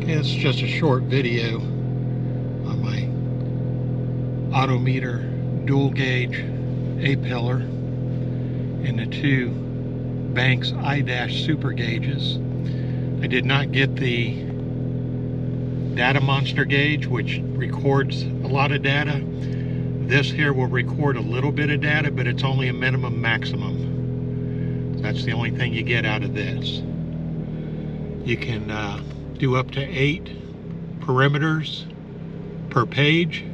It's just a short video on my Autometer dual gauge A-pillar and the two Banks iDash super gauges. I did not get the data monster gauge, which records a lot of data. This here will record a little bit of data, but it's only a minimum maximum. That's the only thing you get out of this. You can do up to 8 perimeters per page.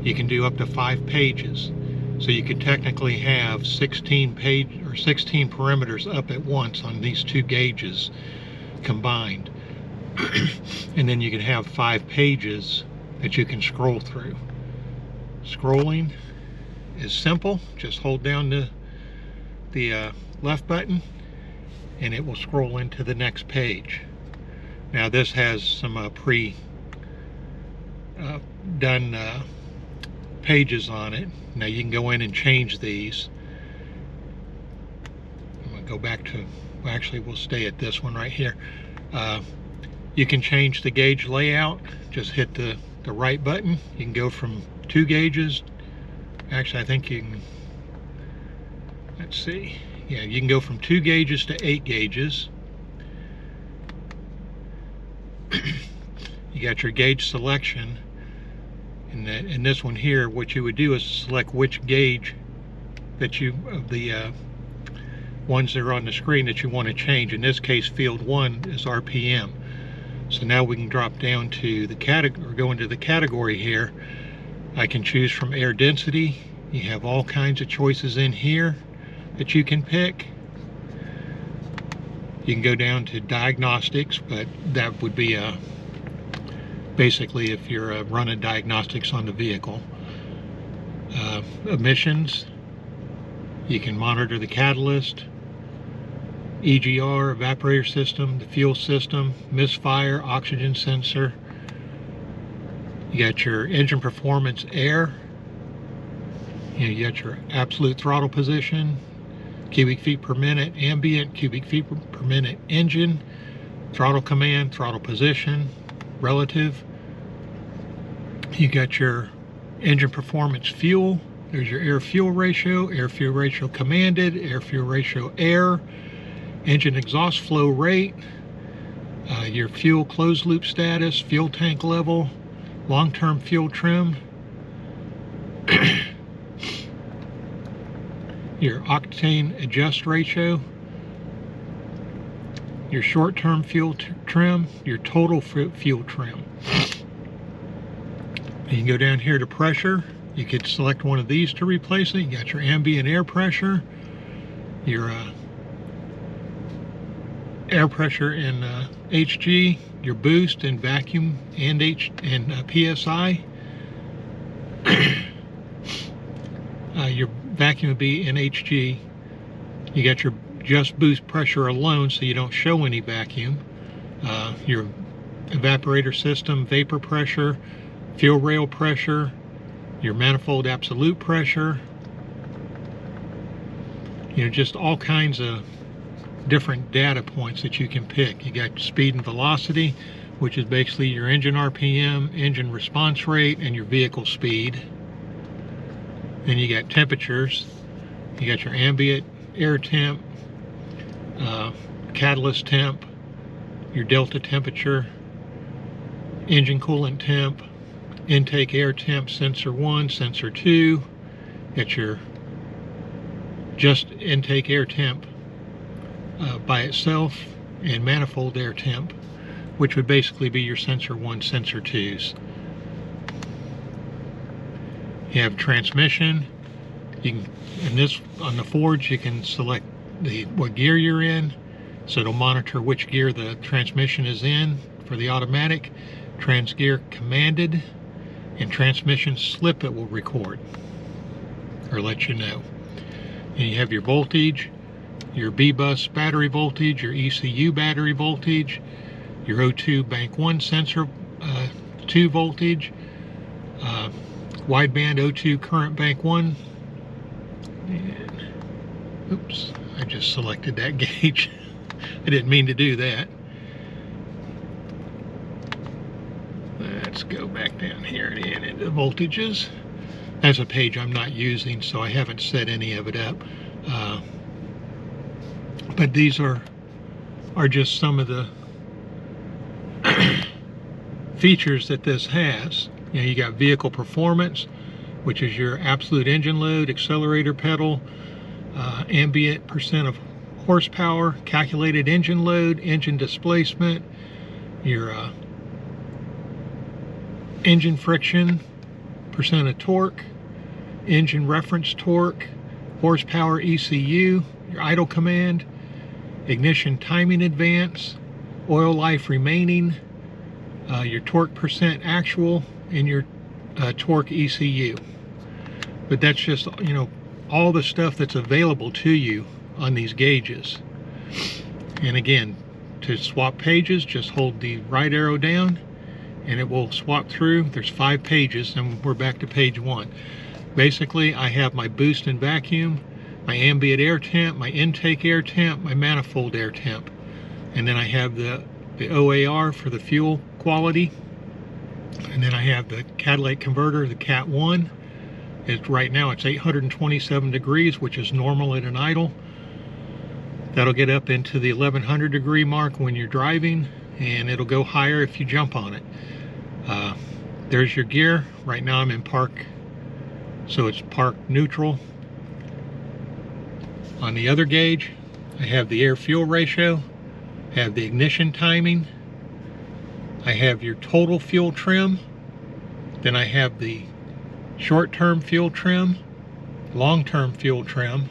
You can do up to 5 pages. So you could technically have 16 perimeters up at once on these two gauges combined. And then you can have 5 pages that you can scroll through. Scrolling is simple. Just hold down the left button and it will scroll into the next page. Now this has some done pages on it. Now you can go in and change these. I'm going to go back to, well, actually we'll stay at this one right here. You can change the gauge layout. Just hit the right button. You can go from 2 gauges. Actually, I think you can, let's see. Yeah, you can go from 2 gauges to 8 gauges. You got your gauge selection. And in this one here, what you would do is select which gauge that you, of the ones that are on the screen that you want to change. In this case, field 1 is RPM. So now we can drop down to the category, or go into the category here. I can choose from air density. You have all kinds of choices in here that you can pick. You can go down to diagnostics, but that would be basically if you're running diagnostics on the vehicle. Emissions, you can monitor the catalyst, EGR, evaporator system, the fuel system, misfire, oxygen sensor. You got your engine performance air. You got your absolute throttle position, cubic feet per minute ambient, cubic feet per minute engine, throttle command, throttle position, relative. You got your engine performance fuel. There's your air fuel ratio commanded, air fuel ratio air, engine exhaust flow rate, your fuel closed loop status, fuel tank level, long-term fuel trim, your octane adjust ratio, your short-term fuel trim, your total fuel trim. You can go down here to pressure. You could select one of these to replace it. You got your ambient air pressure, your air pressure in HG, your boost and vacuum and PSI. Your vacuum would be in HG. You got your just boost pressure alone, so you don't show any vacuum. Your evaporator system, vapor pressure, fuel rail pressure, your manifold absolute pressure. Just all kinds of different data points that you can pick. You got speed and velocity, which is basically your engine RPM, engine response rate, and your vehicle speed. Then you got temperatures. You got your ambient air temp, catalyst temp, your delta temperature, engine coolant temp, intake air temp, sensor 1, sensor 2. Got your just intake air temp by itself, and manifold air temp, which would basically be your sensor 1, sensor 2s. You have transmission. You can, in this, on the Fords, you can select what gear you're in, so it'll monitor which gear the transmission is in for the automatic. Transgear commanded, and transmission slip it will record or let you know. And you have your voltage, your B-bus battery voltage, your ECU battery voltage, your O2 bank 1 sensor 2 voltage, wideband O2 current bank 1, and oops, I just selected that gauge. I didn't mean to do that. voltages. That's a page I'm not using, so I haven't set any of it up. But these are just some of the features that this has. You know, you got vehicle performance, which is your absolute engine load, accelerator pedal, ambient percent of horsepower, calculated engine load, engine displacement, your engine friction, percent of torque, engine reference torque, horsepower ECU, your idle command, ignition timing advance, oil life remaining, your torque percent actual, and your torque ECU. But that's just, you know, all the stuff that's available to you on these gauges. And again, to swap pages, just hold the right arrow down and it will swap through. There's 5 pages and we're back to page 1. Basically, I have my boost and vacuum, my ambient air temp, my intake air temp, my manifold air temp. And then I have the OAR for the fuel quality. And then I have the catalytic converter, the Cat 1. Right now it's 827 degrees, which is normal at an idle. That'll get up into the 1100 degree mark when you're driving, and it'll go higher if you jump on it. There's your gear. Right now I'm in park, so it's park neutral. On the other gauge, I have the air-fuel ratio, I have the ignition timing, I have your total fuel trim, then I have the short-term fuel trim, long-term fuel trim,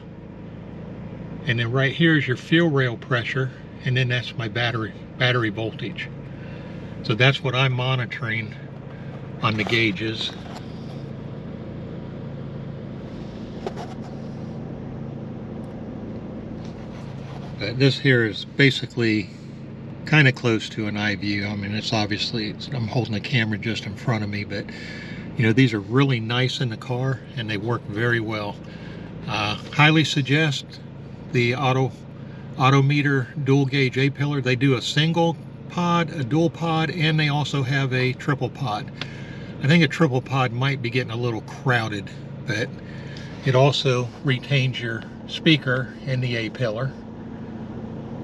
and then right here is your fuel rail pressure, and then that's my battery voltage. So that's what I'm monitoring on the gauges. But this here is basically kind of close to an eye view. I mean, it's obviously, I'm holding the camera just in front of me, but you know, these are really nice in the car and they work very well. Highly suggest the Autometer dual gauge A-pillar. They do a single pod, a dual pod, and they also have a triple pod. I think a triple pod might be getting a little crowded, but it also retains your speaker in the A-pillar,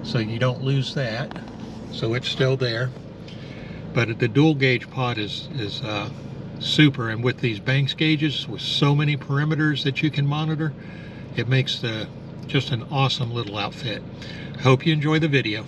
so you don't lose that. So it's still there. But the dual gauge pod is super, and with these Banks gauges with so many parameters that you can monitor, it makes just an awesome little outfit. I hope you enjoy the video.